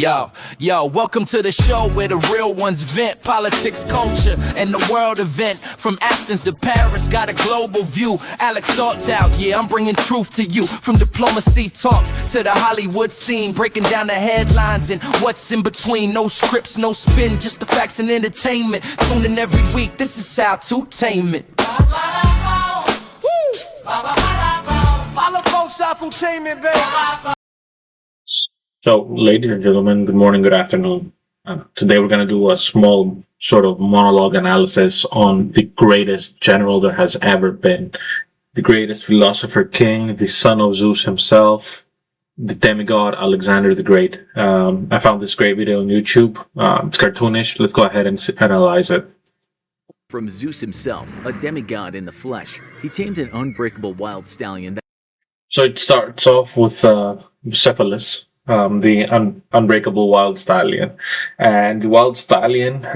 Welcome to the show where the real ones vent. Politics, culture, and the world event. From Athens to Paris, got a global view. Alex Salt's out, I'm bringing truth to you. From diplomacy talks to the Hollywood scene, breaking down the headlines and what's in between. No scripts, no spin, just the facts and entertainment. Tune in every week, this is how to tame it. Follow both Infotainment, baby. So, ladies and gentlemen, good morning, good afternoon. Today we're going to do a small sort of monologue analysis on the greatest general there has ever been. The greatest philosopher king, the son of Zeus himself, the demigod Alexander the Great. I found this great video on YouTube. It's cartoonish. Let's go ahead and analyze it. From Zeus himself, a demigod in the flesh, he tamed an unbreakable wild stallion. So it starts off with Cephalus. The unbreakable wild stallion, and the wild stallion.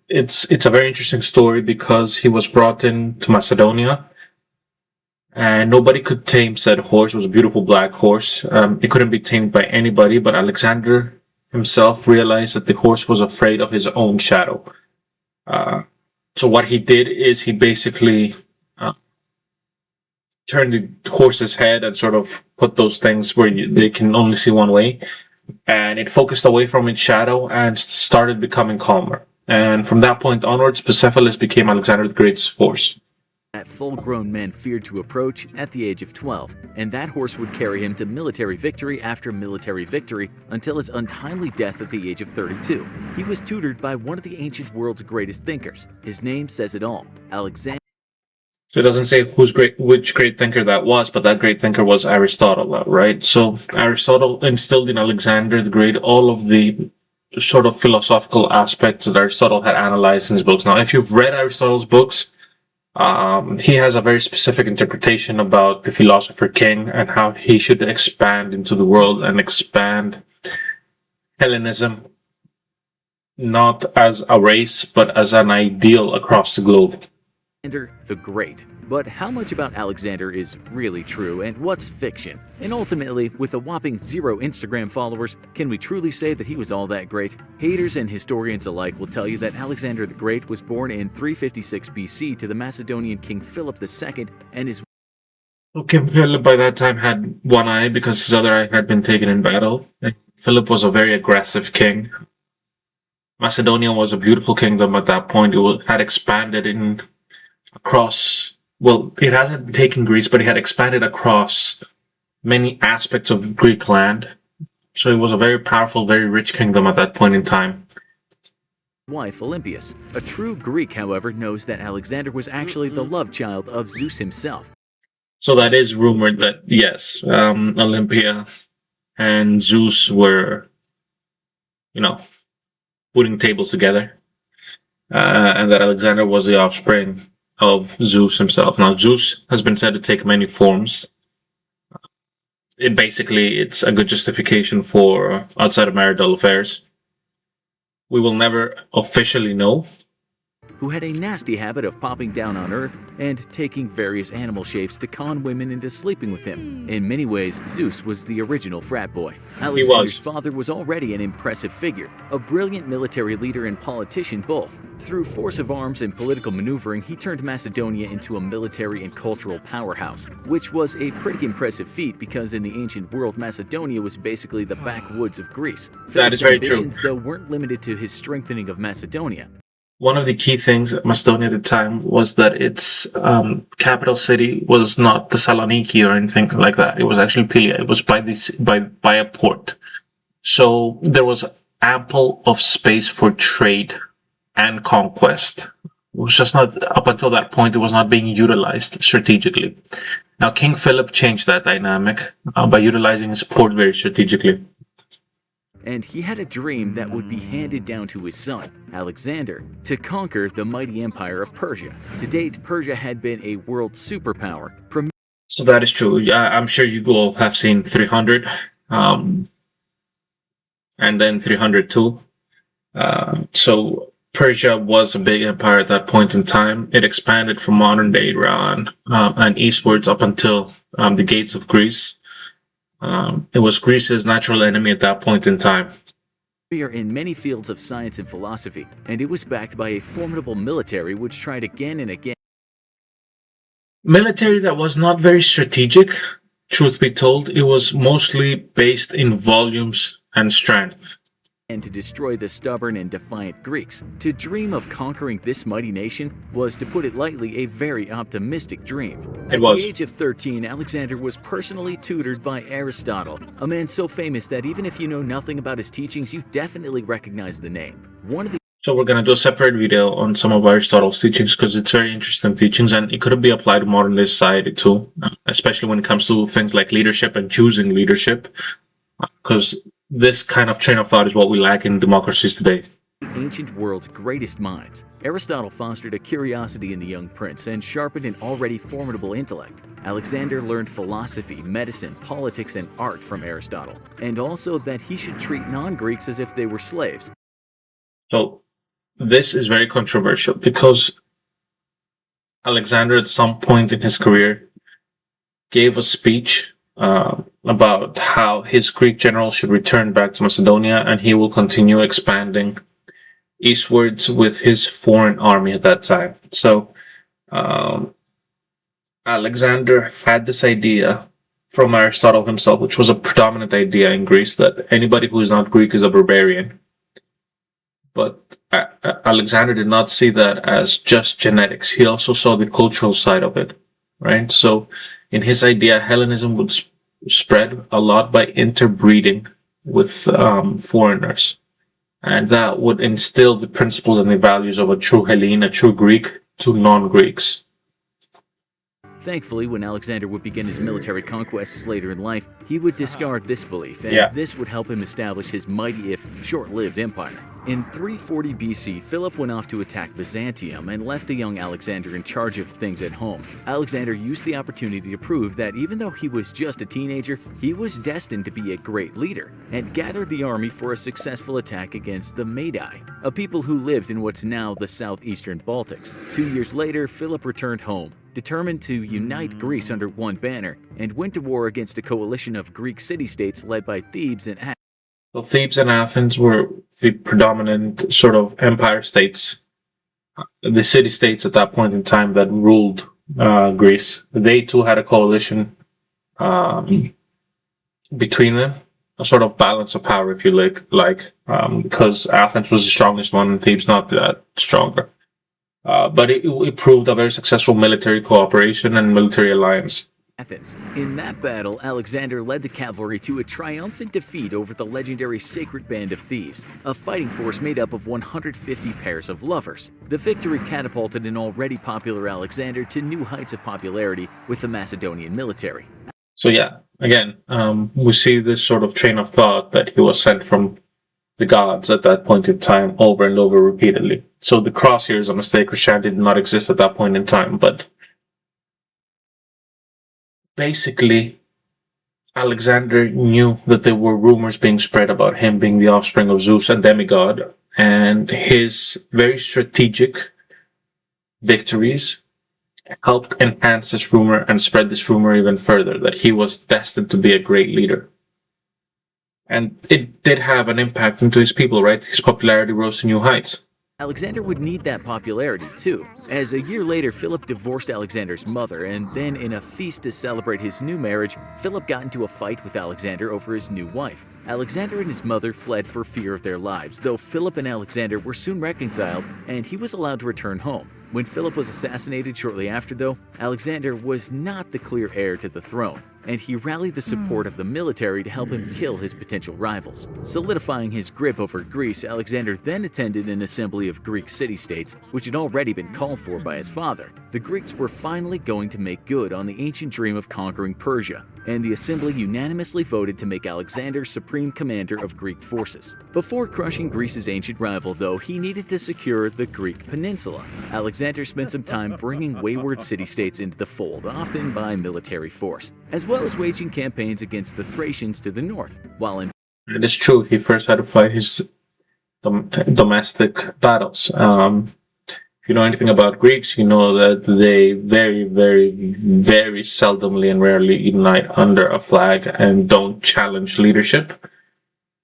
It's a very interesting story because he was brought in to Macedonia, and nobody could tame said horse. It was a beautiful black horse. It couldn't be tamed by anybody, but Alexander himself realized that the horse was afraid of his own shadow. So what he did is he basically turned the horse's head and sort of put those things where they can only see one way, and it focused away from its shadow and started becoming calmer. And from that point onwards, Cephalus became Alexander the Great's horse. That full-grown men feared to approach at the age of 12, and that horse would carry him to military victory after military victory until his untimely death at the age of 32. He was tutored by one of the ancient world's greatest thinkers. His name says it all, Alexander. So it doesn't say which great thinker that was, but that great thinker was Aristotle, right? So Aristotle instilled in Alexander the Great all of the sort of philosophical aspects that Aristotle had analyzed in his books. Now, if you've read Aristotle's books, he has a very specific interpretation about the philosopher king and how he should expand into the world and expand Hellenism, not as a race, but as an ideal across the globe. Alexander the Great. But how much about Alexander is really true and what's fiction? And ultimately, with a whopping 0 Instagram followers, can we truly say that he was all that great? Haters and historians alike will tell you that Alexander the Great was born in 356 BC to the Macedonian king Philip II and his King Philip by that time had one eye because his other eye had been taken in battle. Philip was a very aggressive king. Macedonia was a beautiful kingdom at that point. It had expanded across, well, it hasn't taken Greece, but it had expanded across many aspects of the Greek land. So it was a very powerful, very rich kingdom at that point in time. Wife Olympias. A true Greek, however, knows that Alexander was actually the love child of Zeus himself. So that is rumored that, yes, Olympia and Zeus were, putting tables together, and that Alexander was the offspring of Zeus himself. Now, Zeus has been said to take many forms. It's a good justification for outside of marital affairs. We will never officially know. Who had a nasty habit of popping down on Earth and taking various animal shapes to con women into sleeping with him. In many ways, Zeus was the original frat boy. Alexander's father was already an impressive figure, a brilliant military leader and politician both. Through force of arms and political maneuvering, he turned Macedonia into a military and cultural powerhouse, which was a pretty impressive feat because in the ancient world, Macedonia was basically the backwoods of Greece. That is very true. Ambitions, though, weren't limited to his strengthening of Macedonia. One of the key things at Macedonia at the time was that its capital city was not Thessaloniki or anything like that. It was actually Pylia. It was by a port. So there was ample of space for trade and conquest. It was just not, up until that point, it was not being utilized strategically. Now, King Philip changed that dynamic by utilizing his port very strategically. And he had a dream that would be handed down to his son, Alexander, to conquer the mighty empire of Persia. To date, Persia had been a world superpower. So that is true. Yeah, I'm sure you all have seen 300, and then 302. So Persia was a big empire at that point in time. It expanded from modern-day Iran and eastwards up until the gates of Greece. It was Greece's natural enemy at that point in time. in many fields of science and philosophy, and it was backed by a formidable military which tried again and again Military that was not very strategic, truth be told. It was mostly based in volumes and strength. to destroy the stubborn and defiant Greeks. To dream of conquering this mighty nation was, to put it lightly, a very optimistic dream. At the age of 13, Alexander was personally tutored by Aristotle, a man so famous that even if you know nothing about his teachings, you definitely recognize the name. So we're going to do a separate video on some of Aristotle's teachings because it's very interesting teachings, and it could be applied to modern day society too, especially when it comes to things like leadership and choosing leadership, because this kind of train of thought is what we lack in democracies today. Ancient world's greatest minds, Aristotle fostered a curiosity in the young prince and sharpened an already formidable intellect. Alexander learned philosophy, medicine, politics, and art from Aristotle, and also that he should treat non-Greeks as if they were slaves. So this is very controversial because Alexander at some point in his career gave a speech about how his Greek general should return back to Macedonia and he will continue expanding eastwards with his foreign army at that time. So Alexander had this idea from Aristotle himself, which was a predominant idea in Greece, that anybody who is not Greek is a barbarian. But Alexander did not see that as just genetics. He also saw the cultural side of it, right? So in his idea, Hellenism would spread a lot by interbreeding with foreigners. And that would instill the principles and the values of a true Hellene, a true Greek, to non-Greeks. Thankfully, when Alexander would begin his military conquests later in life, he would discard this belief, and this would help him establish his mighty, if short-lived, empire. In 340 BC, Philip went off to attack Byzantium and left the young Alexander in charge of things at home. Alexander used the opportunity to prove that even though he was just a teenager, he was destined to be a great leader, and gathered the army for a successful attack against the Magi, a people who lived in what's now the southeastern Baltics. 2 years later, Philip returned home, determined to unite Greece under one banner, and went to war against a coalition of Greek city-states led by Thebes and Athens. So Thebes and Athens were the predominant sort of empire states, the city-states at that point in time that ruled Greece. They too had a coalition between them, a sort of balance of power, if you like, because Athens was the strongest one and Thebes not that stronger. But it proved a very successful military cooperation and military alliance. Athens. In that battle, Alexander led the cavalry to a triumphant defeat over the legendary Sacred Band of Thieves, a fighting force made up of 150 pairs of lovers. The victory catapulted an already popular Alexander to new heights of popularity with the Macedonian military. So yeah, again, we see this sort of train of thought that he was sent from the gods at that point in time over and over repeatedly. So the cross here is a mistake. Christianity did not exist at that point in time, but basically, Alexander knew that there were rumors being spread about him being the offspring of Zeus and demigod, and his very strategic victories helped enhance this rumor and spread this rumor even further, that he was destined to be a great leader. And it did have an impact into his people, right? His popularity rose to new heights. Alexander would need that popularity too, as a year later Philip divorced Alexander's mother, and then in a feast to celebrate his new marriage, Philip got into a fight with Alexander over his new wife. Alexander and his mother fled for fear of their lives, though Philip and Alexander were soon reconciled and he was allowed to return home. When Philip was assassinated shortly after, though, Alexander was not the clear heir to the throne, and he rallied the support of the military to help him kill his potential rivals. Solidifying his grip over Greece, Alexander then attended an assembly of Greek city-states, which had already been called for by his father. The Greeks were finally going to make good on the ancient dream of conquering Persia, and the assembly unanimously voted to make Alexander supreme commander of Greek forces. Before crushing Greece's ancient rival, though, he needed to secure the Greek peninsula. Alexander spent some time bringing wayward city-states into the fold, often by military force, as well as waging campaigns against the Thracians to the north. While in It is true, he first had to fight his domestic battles. If you know anything about Greeks, you know that they very, very, very seldomly and rarely unite under a flag and don't challenge leadership.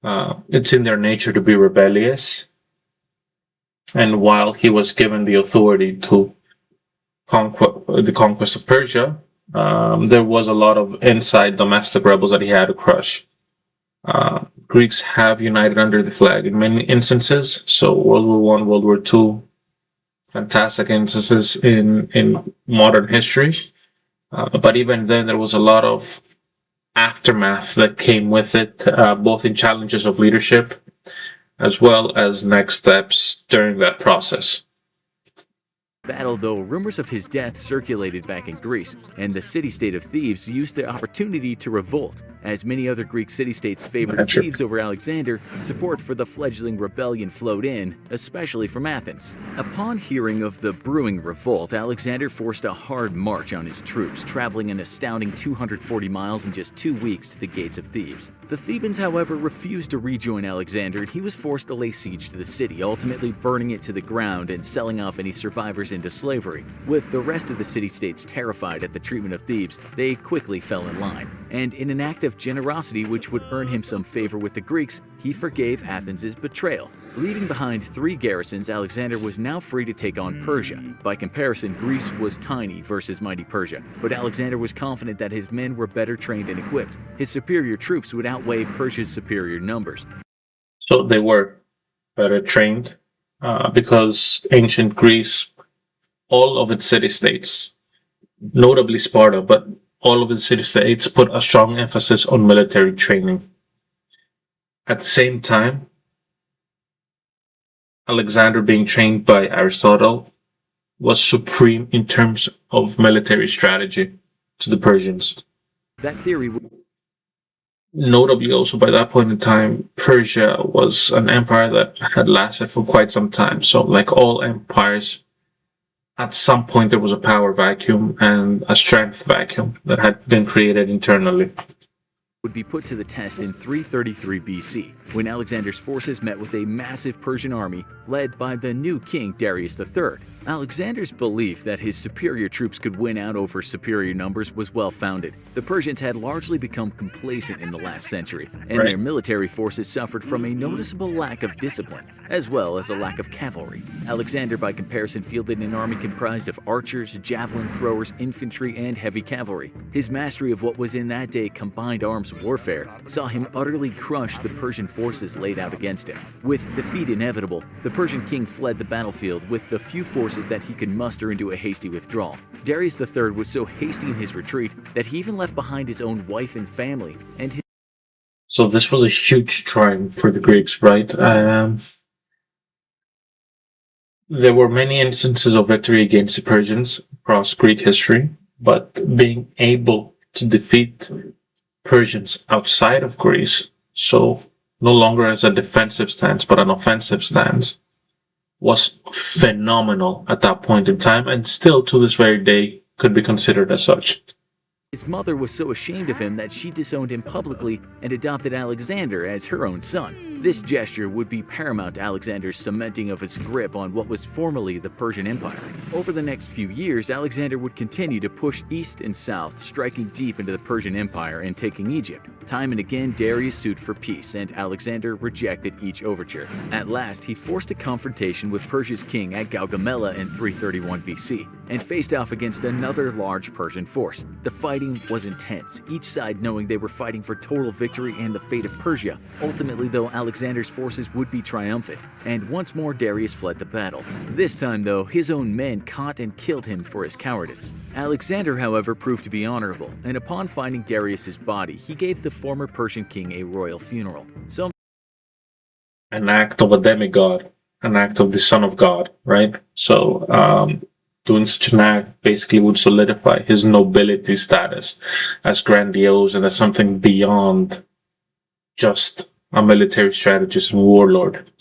It's in their nature to be rebellious. And while he was given the authority to the conquest of Persia, there was a lot of inside domestic rebels that he had to crush. Greeks have united under the flag in many instances. So World War One, World War Two, fantastic instances in modern history. But even then, there was a lot of aftermath that came with it, both in challenges of leadership as well as next steps during that process. Battle, though, rumors of his death circulated back in Greece, and the city-state of Thebes used the opportunity to revolt. As many other Greek city-states favored Thebes over Alexander, support for the fledgling rebellion flowed in, especially from Athens. Upon hearing of the brewing revolt, Alexander forced a hard march on his troops, traveling an astounding 240 miles in just 2 weeks to the gates of Thebes. The Thebans, however, refused to rejoin Alexander, and he was forced to lay siege to the city, ultimately burning it to the ground and selling off any survivors into slavery. With the rest of the city-states terrified at the treatment of Thebes, they quickly fell in line. And in an act of generosity which would earn him some favor with the Greeks, he forgave Athens' betrayal. Leaving behind 3 garrisons, Alexander was now free to take on Persia. By comparison, Greece was tiny versus mighty Persia, but Alexander was confident that his men were better trained and equipped. His superior troops would outweigh Persia's superior numbers. So they were better trained because ancient Greece, all of its city-states, notably Sparta, but all of its city-states put a strong emphasis on military training. At the same time, Alexander, being trained by Aristotle, was supreme in terms of military strategy to the Persians. That theory Notably, also by that point in time, Persia was an empire that had lasted for quite some time. So, like all empires, at some point there was a power vacuum and a strength vacuum that had been created internally. Would be put to the test in 333 BC, when Alexander's forces met with a massive Persian army led by the new king Darius III. Alexander's belief that his superior troops could win out over superior numbers was well-founded. The Persians had largely become complacent in the last century, and their military forces suffered from a noticeable lack of discipline, as well as a lack of cavalry. Alexander, by comparison, fielded an army comprised of archers, javelin throwers, infantry, and heavy cavalry. His mastery of what was in that day combined arms warfare saw him utterly crush the Persian forces laid out against him. With defeat inevitable, the Persian king fled the battlefield with the few forces that he could muster into a hasty withdrawal. Darius III was so hasty in his retreat that he even left behind his own wife and family, and his... So this was a huge triumph for the Greeks, right? There were many instances of victory against the Persians across Greek history, but being able to defeat Persians outside of Greece, so no longer as a defensive stance but an offensive stance, was phenomenal at that point in time, and still to this very day could be considered as such. His mother was so ashamed of him that she disowned him publicly and adopted Alexander as her own son. This gesture would be paramount to Alexander's cementing of his grip on what was formerly the Persian Empire. Over the next few years, Alexander would continue to push east and south, striking deep into the Persian Empire and taking Egypt. Time and again, Darius sued for peace, and Alexander rejected each overture. At last, he forced a confrontation with Persia's king at Gaugamela in 331 BC, and faced off against another large Persian force. The fighting was intense, each side knowing they were fighting for total victory and the fate of Persia. Ultimately, though, Alexander's forces would be triumphant, and once more Darius fled the battle. This time, though, his own men caught and killed him for his cowardice. Alexander, however, proved to be honorable, and upon finding Darius's body, he gave the former Persian king a royal funeral. An act of a demigod, an act of the son of God, right? So, doing such an act basically would solidify his nobility status as grandiose and as something beyond just a military strategist and warlord.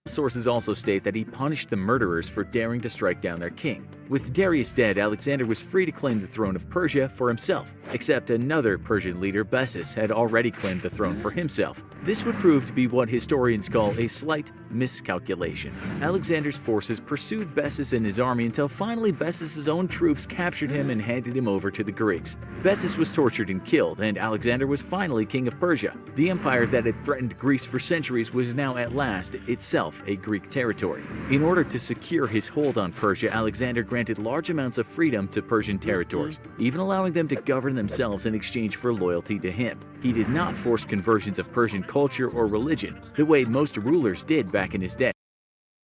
Sources also state that he punished the murderers for daring to strike down their king. With Darius dead, Alexander was free to claim the throne of Persia for himself, except another Persian leader, Bessus, had already claimed the throne for himself. This would prove to be what historians call a slight miscalculation. Alexander's forces pursued Bessus and his army until finally Bessus' own troops captured him and handed him over to the Greeks. Bessus was tortured and killed, and Alexander was finally king of Persia. The empire that had threatened Greece for centuries was now at last itself a Greek territory. In order to secure his hold on Persia, Alexander granted large amounts of freedom to Persian territories, even allowing them to govern themselves in exchange for loyalty to him. He did not force conversions of Persian culture or religion, the way most rulers did back in his day.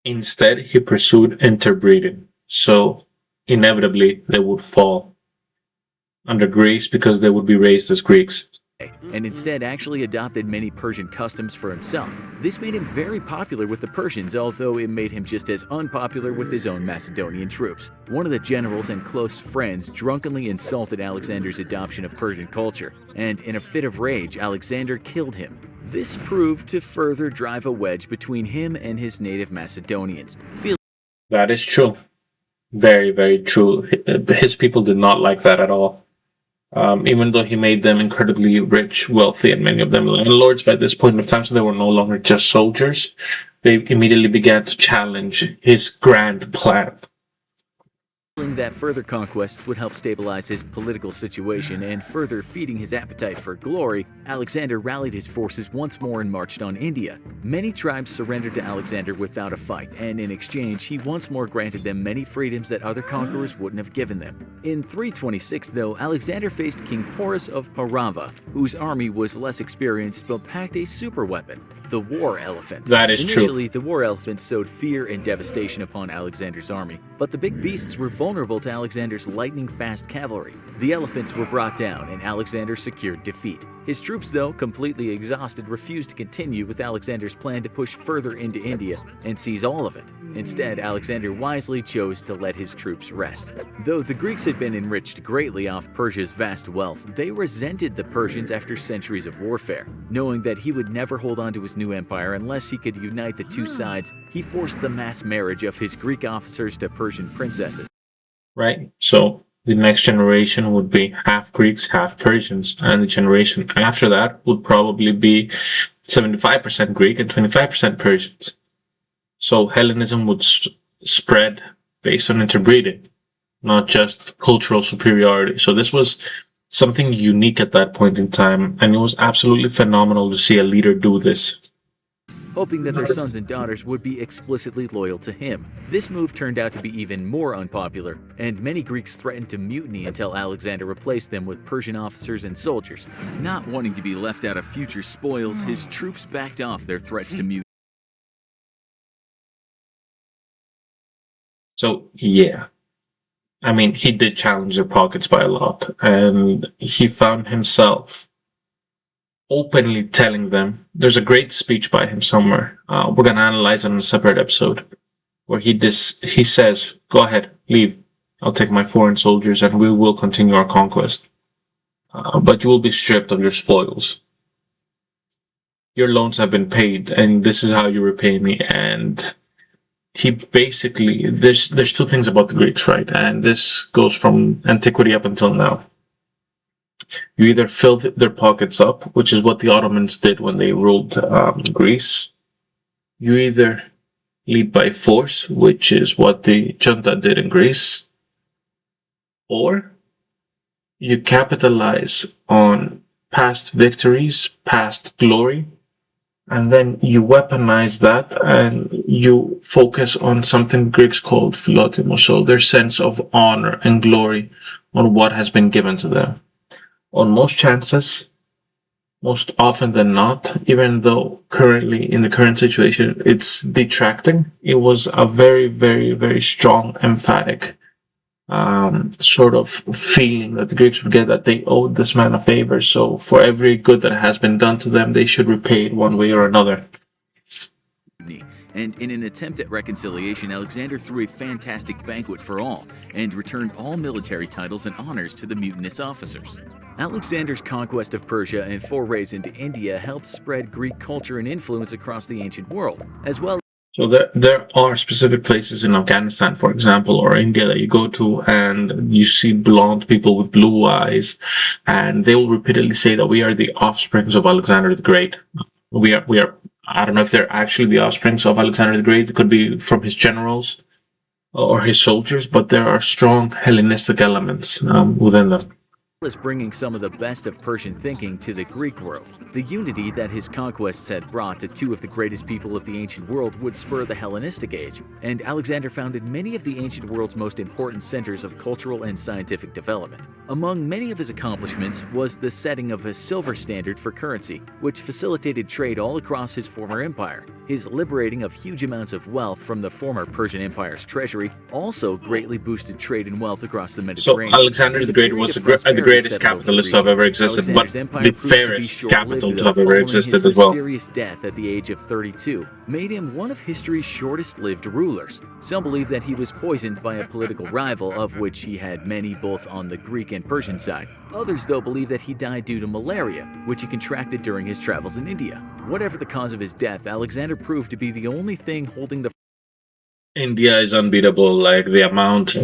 Instead, he pursued interbreeding, so inevitably they would fall under Greece because they would be raised as Greeks. And instead actually adopted many Persian customs for himself. This made him very popular with the Persians, although it made him just as unpopular with his own Macedonian troops. One of the generals and close friends drunkenly insulted Alexander's adoption of Persian culture, and in a fit of rage, Alexander killed him. This proved to further drive a wedge between him and his native Macedonians. That is true. Very, very true. His people did not like that at all. Even though he made them incredibly rich, wealthy, and many of them landlords by this point of time, so they were no longer just soldiers, they immediately began to challenge his grand plan. That further conquests would help stabilize his political situation and further feeding his appetite for glory, Alexander rallied his forces once more and marched on India. Many tribes surrendered to Alexander without a fight, and in exchange, he once more granted them many freedoms that other conquerors wouldn't have given them. In 326, though, Alexander faced King Porus of Parava, whose army was less experienced but packed a super weapon, the war elephant. That is true. Initially, the war elephant sowed fear and devastation upon Alexander's army, but the big beasts were vulnerable to Alexander's lightning-fast cavalry. The elephants were brought down, and Alexander secured defeat. His troops, though, completely exhausted, refused to continue with Alexander's plan to push further into India and seize all of it. Instead, Alexander wisely chose to let his troops rest. Though the Greeks had been enriched greatly off Persia's vast wealth, they resented the Persians after centuries of warfare. Knowing that he would never hold on to his new empire unless he could unite the two sides, he forced the mass marriage of his Greek officers to Persian princesses. Right? So the next generation would be half Greeks, half Persians, and the generation after that would probably be 75% Greek and 25% Persians. So Hellenism would spread based on interbreeding, not just cultural superiority. So this was something unique at that point in time, and it was absolutely phenomenal to see a leader do this, hoping that their sons and daughters would be explicitly loyal to him. This move turned out to be even more unpopular, and many Greeks threatened to mutiny until Alexander replaced them with Persian officers and soldiers. Not wanting to be left out of future spoils, his troops backed off their threats to mutiny. So, yeah. I mean, he did challenge their pockets by a lot, and he found himself openly telling them, there's a great speech by him somewhere, we're going to analyze it in a separate episode, where he says, go ahead, leave, I'll take my foreign soldiers and we will continue our conquest, but you will be stripped of your spoils. Your loans have been paid, and this is how you repay me. And he basically, there's two things about the Greeks, right? And this goes from antiquity up until now. You either fill their pockets up, which is what the Ottomans did when they ruled Greece. You either lead by force, which is what the junta did in Greece. Or you capitalize on past victories, past glory, and then you weaponize that and you focus on something Greeks called philotimo, so their sense of honor and glory on what has been given to them. On most chances, most often than not, even though currently in the current situation it's detracting, it was a very, very, very strong, emphatic sort of feeling that the Greeks would get that they owed this man a favor. So for every good that has been done to them, they should repay it one way or another. And in an attempt at reconciliation, Alexander threw a fantastic banquet for all and returned all military titles and honors to the mutinous officers. Alexander's conquest of Persia and forays into India helped spread Greek culture and influence across the ancient world, as well. So there are specific places in Afghanistan, for example, or India that you go to and you see blonde people with blue eyes, and they will repeatedly say that we are the offsprings of Alexander the Great. We are. I don't know if they're actually the offsprings of Alexander the Great. It could be from his generals or his soldiers, but there are strong Hellenistic elements within them. Is bringing some of the best of Persian thinking to the Greek world. The unity that his conquests had brought to two of the greatest people of the ancient world would spur the Hellenistic age, and Alexander founded many of the ancient world's most important centers of cultural and scientific development. Among many of his accomplishments was the setting of a silver standard for currency, which facilitated trade all across his former empire. His liberating of huge amounts of wealth from the former Persian Empire's treasury also greatly boosted trade and wealth across the Mediterranean. So Alexander the Great was the greatest capitalist to have ever existed, but the fairest capital to have ever existed as well. His mysterious death at the age of 32 made him one of history's shortest-lived rulers. Some believe that he was poisoned by a political rival, of which he had many both on the Greek and Persian side. Others, though, believe that he died due to malaria, which he contracted during his travels in India. Whatever the cause of his death, Alexander proved to be the only thing holding the India is unbeatable, like the amount.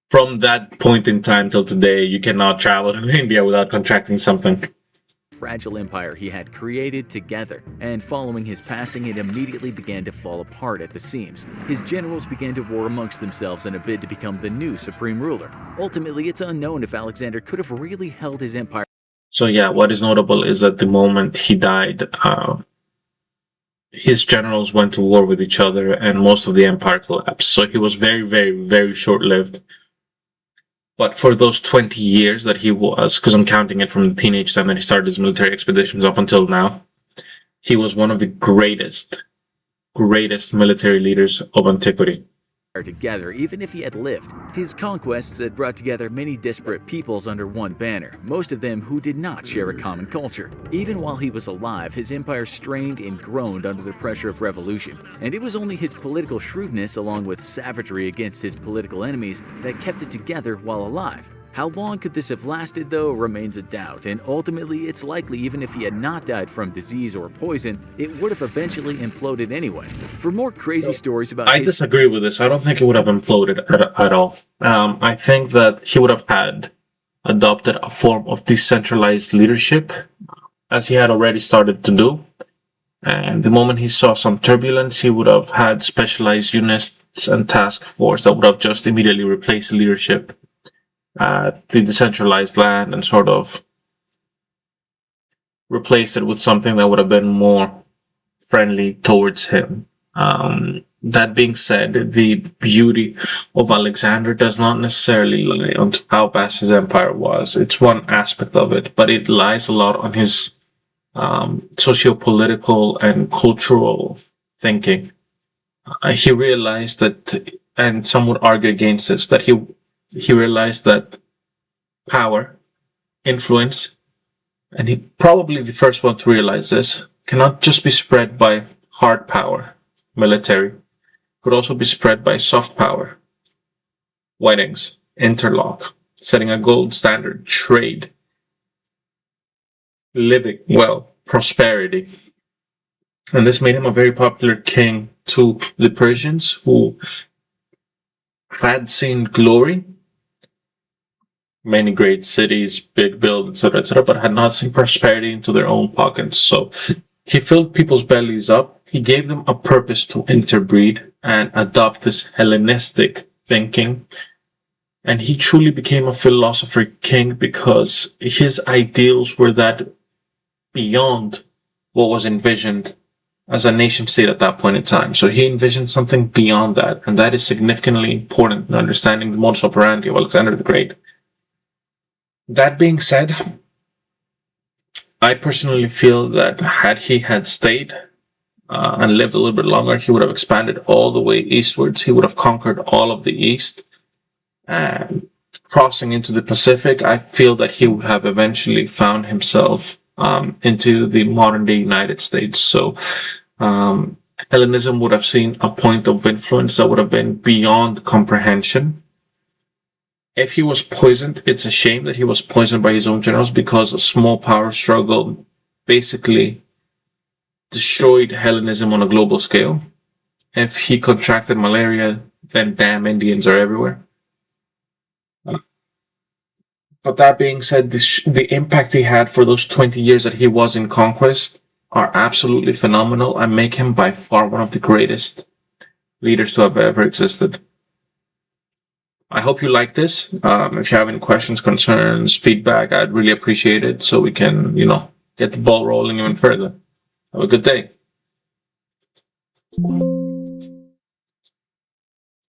From that point in time till today, you cannot travel to India without contracting something. fragile empire he had created together, and following his passing it immediately began to fall apart at the seams. His generals began to war amongst themselves in a bid to become the new supreme ruler. Ultimately, it's unknown if Alexander could have really held his empire. So yeah, what is notable is that the moment he died, his generals went to war with each other and most of the empire collapsed. So he was very, very, very short-lived. But for those 20 years that he was, because I'm counting it from the teenage time that he started his military expeditions up until now, he was one of the greatest military leaders of antiquity. Together, even if he had lived. His conquests had brought together many disparate peoples under one banner, most of them who did not share a common culture. Even while he was alive, his empire strained and groaned under the pressure of revolution, and it was only his political shrewdness along with savagery against his political enemies that kept it together while alive. How long could this have lasted, though, remains a doubt, and ultimately it's likely even if he had not died from disease or poison, it would have eventually imploded anyway. For more crazy stories about I disagree with this. I don't think it would have imploded at all. I think that he would have had adopted a form of decentralized leadership, as he had already started to do. And the moment he saw some turbulence, he would have had specialized units and task force that would have just immediately replaced the leadership at the decentralized land and sort of replaced it with something that would have been more friendly towards him. That being said, the beauty of Alexander does not necessarily lie on how vast his empire was. It's one aspect of it, but it lies a lot on his socio-political and cultural thinking. He realized that, and some would argue against this, that he realized that power, influence, and he probably the first one to realize this, cannot just be spread by hard power, military, could also be spread by soft power, weddings, interlock, setting a gold standard, trade, living well, prosperity. And this made him a very popular king to the Persians, who had seen glory, many great cities, big buildings, etc., but had not seen prosperity into their own pockets. So he filled people's bellies up. He gave them a purpose to interbreed and adopt this Hellenistic thinking. And he truly became a philosopher king because his ideals were that beyond what was envisioned as a nation state at that point in time. So he envisioned something beyond that, and that is significantly important in understanding the modus operandi of Alexander the Great. That being said, I personally feel that had he had stayed and lived a little bit longer, he would have expanded all the way eastwards. He would have conquered all of the East. And crossing into the Pacific, I feel that he would have eventually found himself into the modern-day United States. So Hellenism would have seen a point of influence that would have been beyond comprehension. If he was poisoned, it's a shame that he was poisoned by his own generals, because a small power struggle basically destroyed Hellenism on a global scale. If he contracted malaria, then damn Indians are everywhere. But that being said, the impact he had for those 20 years that he was in conquest are absolutely phenomenal and make him by far one of the greatest leaders to have ever existed. I hope you like this. If you have any questions, concerns, feedback, I'd really appreciate it so we can, get the ball rolling even further. Have a good day.